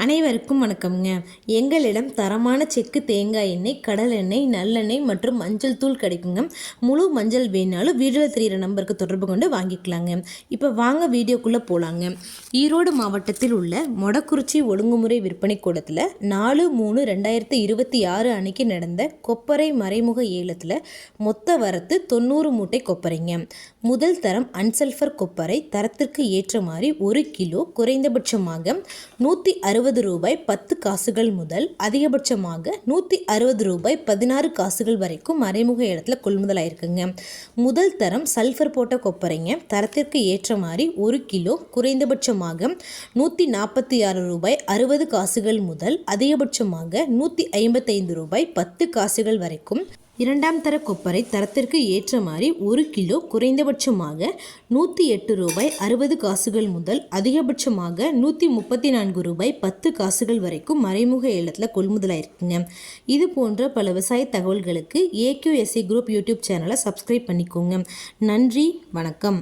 அனைவருக்கும் வணக்கம்ங்க. எங்களிடம் தரமான செக்கு தேங்காய் எண்ணெய், கடல் எண்ணெய், நல்லெண்ணெய் மற்றும் மஞ்சள் தூள் கிடைக்குங்க. முழு மஞ்சள் வேணாலும் வீடியோவில் தெரிகிற நம்பருக்கு தொடர்பு கொண்டு வாங்கிக்கலாங்க. இப்போ வாங்க வீடியோக்குள்ளே போகலாங்க. ஈரோடு மாவட்டத்தில் உள்ள மொடக்குறிச்சி ஒழுங்குமுறை விற்பனை கூடத்தில் 4/3/2026 அன்னைக்கு நடந்த கொப்பரை மறைமுக ஏலத்தில் மொத்த வரத்து 90 மூட்டை கொப்பரைங்க. முதல் தரம் அன்சல்ஃபர் கொப்பரை தரத்திற்கு ஏற்ற மாதிரி 1 கிலோ குறைந்தபட்சமாக 160 ரூபாய் 10 காசுகள் முதல் அதிகபட்சமாக 160 ரூபாய் 16 காசுகள் வரைக்கும் மறைமுக இடத்துல கொள்முதல் ஆயிருக்குங்க. முதல் தரம் சல்ஃபர் போட்ட கொப்பரைங்க தரத்திற்கு ஏற்ற மாதிரி 1 கிலோ குறைந்தபட்சமாக 146 ரூபாய் 60 காசுகள் முதல் அதிகபட்சமாக 155 ரூபாய் 10 காசுகள் வரைக்கும். இரண்டாம் தர கொப்பரை தரத்திற்கு ஏற்ற மாதிரி 1 கிலோ குறைந்தபட்சமாக 108 ரூபாய் 60 காசுகள் முதல் அதிகபட்சமாக 134 ரூபாய் 10 காசுகள் வரைக்கும் மறைமுக ஏலத்தில் கொள்முதலாயிருக்குங்க. இது போன்ற பல விவசாய தகவல்களுக்கு AQSA குரூப் யூடியூப் சேனலை சப்ஸ்கிரைப் பண்ணிக்கோங்க. நன்றி, வணக்கம்.